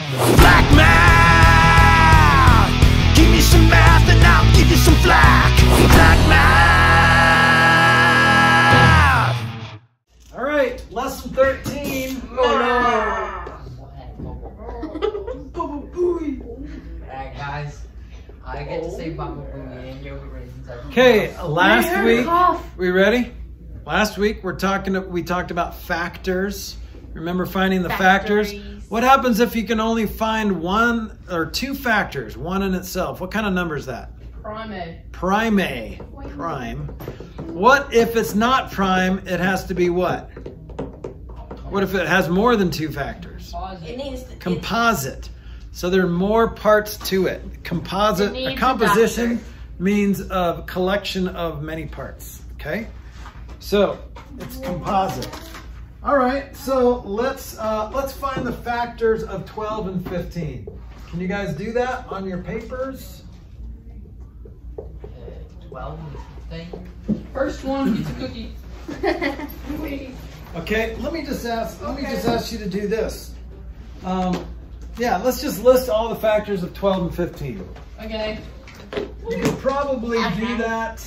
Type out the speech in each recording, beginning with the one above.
Flack math! Give me some math and I'll give you some flack. Flack math! All right, lesson 13. Alright guys, I get to say Baba Booey and yogurt raisins. Okay, last week, we ready? Last week we talked about factors. Remember finding the factors? What happens if you can only find one or two factors, one in itself? What kind of number is that? Prime. Prime. What if it's not prime, it has to be what? What if it has more than two factors? Composite. So there are more parts to it. Composite, a composition means a collection of many parts, okay? So it's composite. All right, so let's find the factors of 12 and 15. Can you guys do that on your papers? 12 and 15. First one, pizza cookie. Okay, let me just ask you to do this. Yeah, let's just list all the factors of 12 and 15. Okay. You could probably do that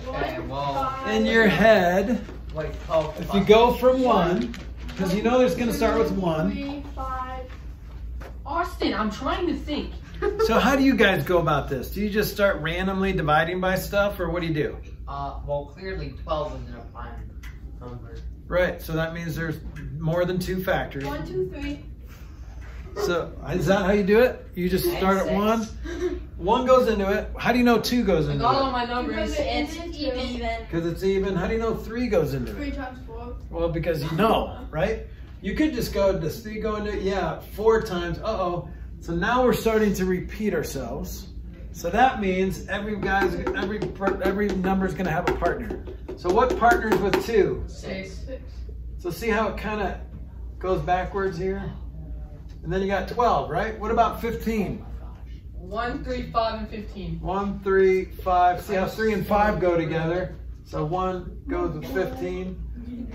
Okay, well, in your head. wait, If you go from 1, because you know there's going to start with 1. 3, 5. Austin, I'm trying to think. So how do you guys go about this? Do you just start randomly dividing by stuff, or what do you do? Well, clearly 12 isn't a prime number. Right, so that means there's more than 2 factors. 1, 2, 3. So is that how you do it? You just start at 1? 1 goes into it. How do you know 2 goes I into got all it? my numbers. It's even. Because it's even. How do you know 3 goes into 3 it? times 4. Well, because you know, right? You could just go, does 3 go into it? Yeah, 4 times. Uh-oh. So now we're starting to repeat ourselves. So that means every number is going to have a partner. So what partners with 2? 6. So see how it kind of goes backwards here? And then you got 12, right? What about 15? 1, 3, 5, and 15. 1, 3, 5. See how 3 and 5 go together? So 1 goes with 15.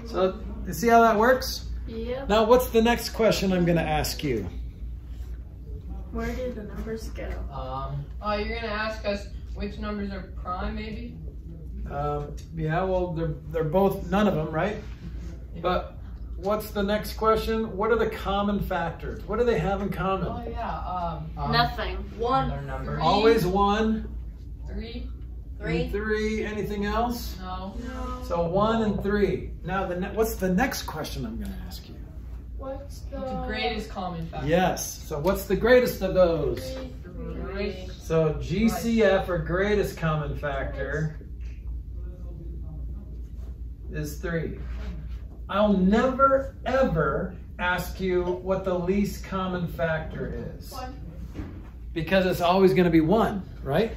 So you see how that works? Yep. Now what's the next question I'm going to ask you? Where did the numbers go? Oh, you're gonna ask us which numbers are prime, maybe? Yeah, well, they're both, none of them, right? But what's the next question? What are the common factors? What do they have in common? Oh yeah. Nothing. 1. Their numbers. Always 1. 3. 3. Anything else? No. No. So 1 and 3. Now, what's the next question I'm going to ask you? What's The the greatest common factor. Yes. So what's the greatest of those? 3. So GCF, or greatest common factor, is 3. I'll never, ever ask you what the least common factor is. 1. Because it's always going to be 1, right?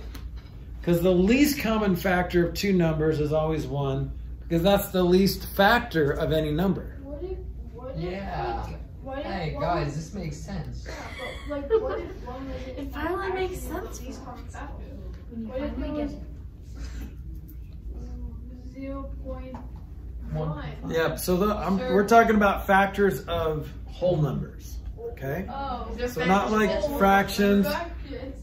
Because the least common factor of 2 numbers is always 1, because that's the least factor of any number. Yeah. Hey guys, this makes sense. What if 1 is it finally makes sense. What if it was 0.1? Yeah, so we're talking about factors of whole numbers, okay? Oh. So not like fractions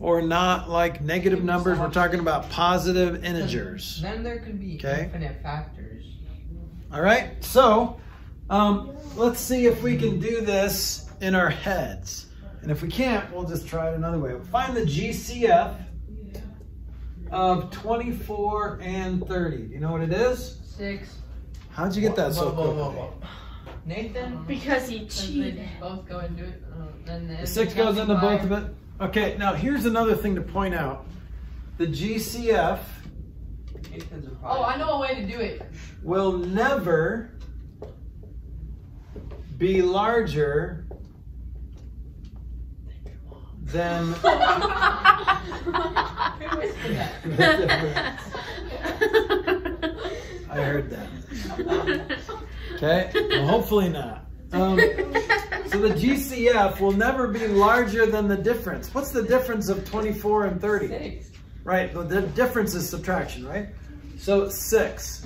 or not like negative numbers. We're talking about positive integers. Then there could be infinite factors. All right, so let's see if we can do this in our heads. And if we can't, we'll just try it another way. We'll find the GCF of 24 and 30. Do you know what it is? 6. How'd you get that so quickly? Nathan? Because he cheated. They both go into it. The 6 goes into both of it. Okay, now here's another thing to point out. The GCF Oh, I know a way to do it. will never be larger than I heard that. Okay, well, hopefully not. So the GCF will never be larger than the difference. What's the difference of 24 and 30? 6. Right, the difference is subtraction, right? So 6.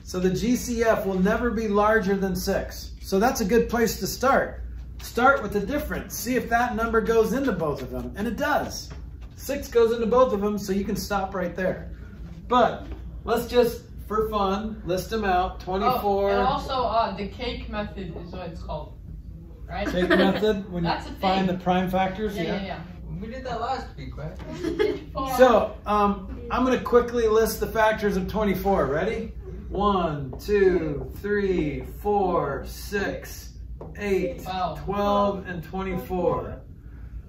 So the GCF will never be larger than 6. So that's a good place to start. start with the difference. See if that number goes into both of them, and it does. 6 goes into both of them, so you can stop right there. But let's just, for fun, list them out. 24. Oh, and also, the cake method is what it's called, right? Cake method, when you That's a thing. find the prime factors? Yeah. We did that last week, right? So, I'm going to quickly list the factors of 24. Ready? 1, 2, 3, 4, 6, 8, 12, and 24.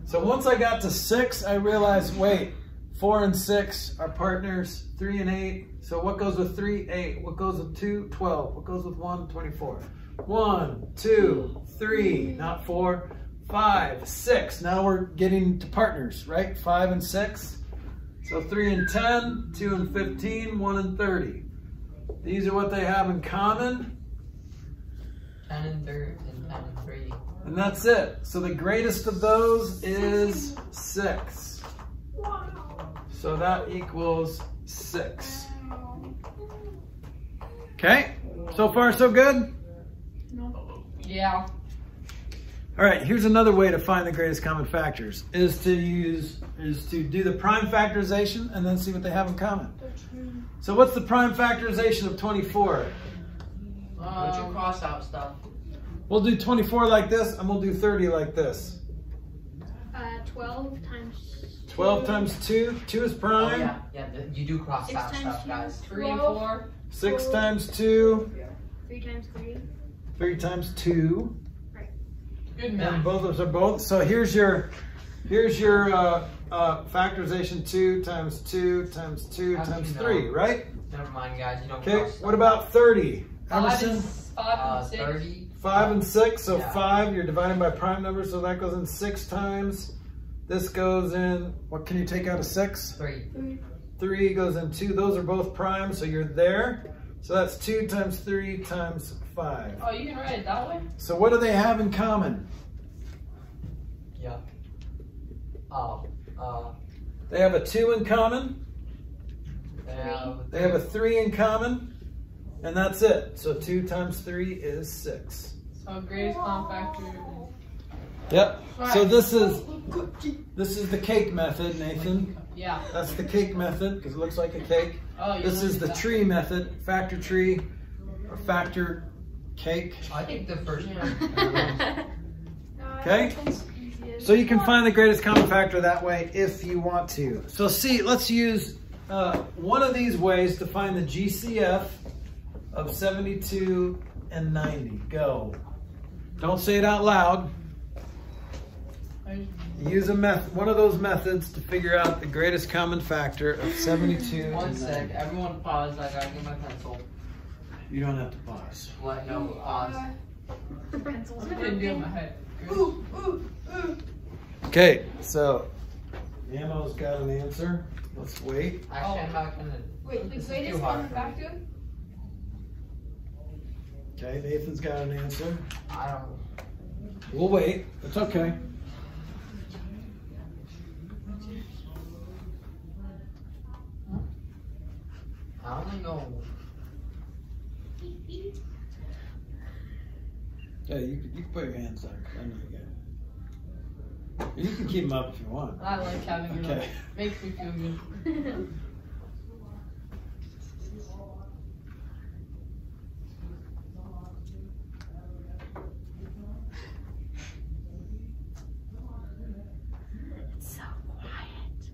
So once I got to 6, I realized, wait, 4 and 6 are partners, 3 and 8. So what goes with 3? 8. What goes with 2? 12. What goes with 1? 24. 1, 2, 3, not 4, 5, 6. Now we're getting to partners, right? 5 and 6. So 3 and 10, 2 and 15, 1 and 30. These are what they have in common. 10 and 3 and 10 and 3. And that's it. So the greatest of those is 6. So that equals 6. Okay, so far so good? Yeah. All right, here's another way to find the greatest common factors, is to do the prime factorization and then see what they have in common. So what's the prime factorization of 24? Don't you cross out stuff? We'll do 24 like this, and we'll do 30 like this. 12 times 12 times 2. 2 is prime. Oh, yeah, you do cross 6 out times stuff, 2. guys. 3 and 4. 6 times 2. 3 times 3. 3 times 2. Good And math. both of those are both. So here's your factorization: 2 times 2 times 2 times 3, right? Never mind, guys. You don't Okay. cross What about 30? 5 Emerson? and 6. 30. 5 and 6. So Yeah. 5, you're dividing by prime numbers, so that goes in 6 times. This goes in. What can you take out of 6? 3. 3 goes in 2. Those are both prime, so you're there. So that's 2 times 3 times 5. Oh, you can write it that way? So what do they have in common? Yeah. They have a 2 in common. They They have a 3 in common. And that's it. So 2 times 3 is 6. So greatest common factor. Yep. Right. So this is the cake method, Nathan. Yeah. That's the cake method because it looks like a cake. Oh, This is the tree method, factor tree or factor cake. I think the first one. Okay? So you can find the greatest common factor that way if you want to. So see, let's use one of these ways to find the GCF of 72 and 90. Go. Don't say it out loud. Use one of those methods to figure out the greatest common factor of 72 One and 90. sec. Everyone pause. I gotta get my pencil. You don't have to pause. What? No, pause. The pencil's I didn't do it in my head. Okay, so Ammo's got an answer. Let's wait. Actually, I'm not gonna. Wait, the This is greatest too hard common for me. factor? Okay, Nathan's got an answer. I don't. We'll wait. It's okay. I only know. Yeah, you can put your hands up. I know you got it. You can keep them up if you want. I like having it. Okay. Makes me feel good. It's so quiet.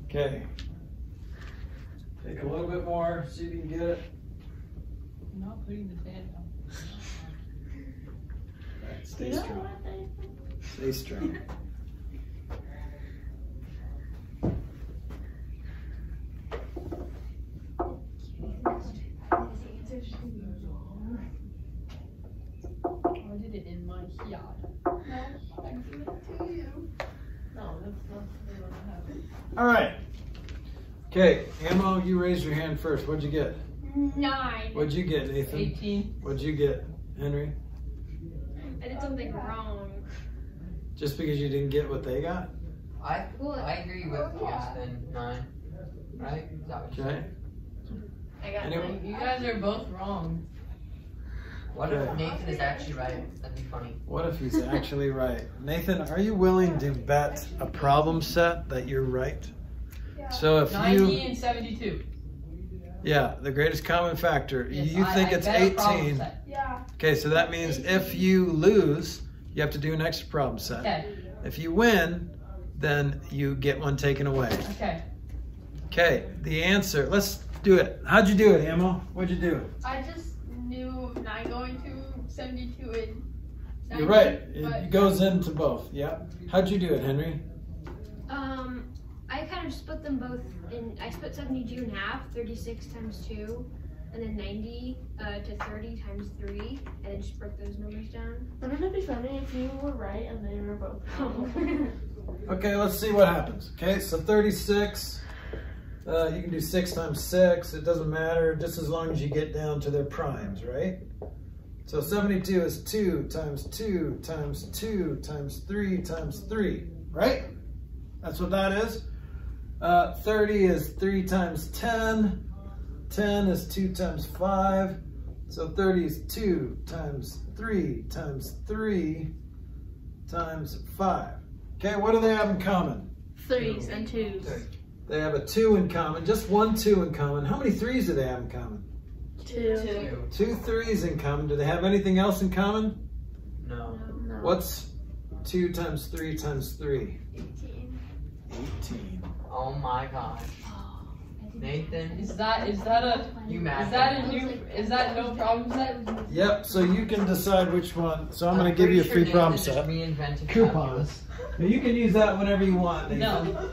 Okay. Take a little bit more, see if you can get it. I'm not putting the fan down. All right, stay strong. Stay strong. I did it in my yard. No, I give it to you. No, that's not what I have. All right. Okay, Ammo, you raised your hand first. What'd you get? 9. What'd you get, Nathan? 18. What'd you get, Henry? I did something wrong. Just because you didn't get what they got? I agree with Austin. 9. Right? Is that what you Okay. said? I got Anyway. 9. You guys are both wrong. What if Nathan is actually right? That'd be funny. What if he's actually right? Nathan, are you willing to bet a problem set that you're right? So if 90 and 72. Yeah, the greatest common factor. Yes, You think it's bet a problem 18. set. Yeah. Okay, so that means if you lose, you have to do an extra problem set. Okay. If you win, then you get one taken away. Okay. Okay, the answer. Let's do it. How'd you do it, Ammo? What'd you do? I just knew 9 going to 72 and 90. You're right. but- It goes into both. Yeah. How'd you do it, Henry? I kind of split them both in, I split 72 in half, 36 times 2, and then 90 to 30 times 3, and then just broke those numbers down. Wouldn't it be funny if you were right and they were both wrong? Okay, let's see what happens. Okay, so 36. You can do 6 times 6. It doesn't matter, just as long as you get down to their primes, right? So 72 is 2 times 2 times 2 times 3 times 3, right? That's what that is. 30 is 3 times 10. 10 is 2 times 5. So 30 is 2 times 3 times 3 times 5. Okay, what do they have in common? 3s and 2s. They have a 2 in common, just one 2 in common. How many 3s do they have in common? 2. 2 3s in common. Do they have anything else in common? No. No. What's 2 times 3 times 3? 18. 18. Oh my gosh. Nathan, Is that a you mad? is that no problem set? Yep, so you can decide which one. So I'm going to give you a free problem set. Reinvented Coupons. Now you can use that whenever you want, Nathan. No.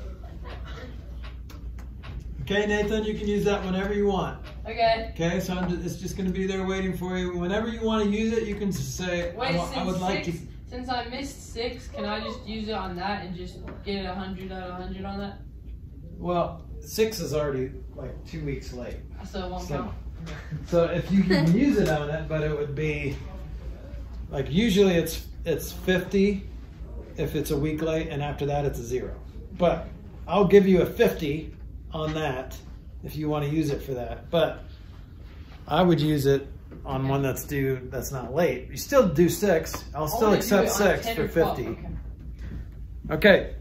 Okay, Nathan, you can use that whenever you want. Okay. Okay, so it's just going to be there waiting for you. Whenever you want to use it, you can just say, Wait, I would like to. since I missed 6, can I just use it on that and just get 100 out of 100 on that? Well, 6 is already like 2 weeks late. So it won't So, count. so if you can use it on it, but it would be like usually it's 50 if it's a week late, and after that it's a 0. But I'll give you a 50 on that if you want to use it for that. But I would use it on one that's due, that's not late. You still do 6. I'll still accept 6 for 50. Okay.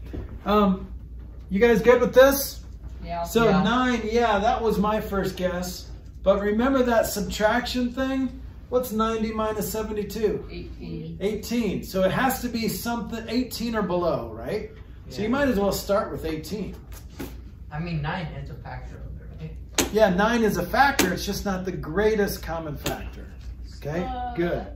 You guys good with this? Yeah. So Yeah. 9, yeah, that was my first guess. But remember that subtraction thing? What's 90 minus 72? 18. 18. So it has to be something 18 or below, right? So you might as well start with 18. I mean, 9 is a factor of it, right? Yeah, 9 is a factor. It's just not the greatest common factor. Okay, good.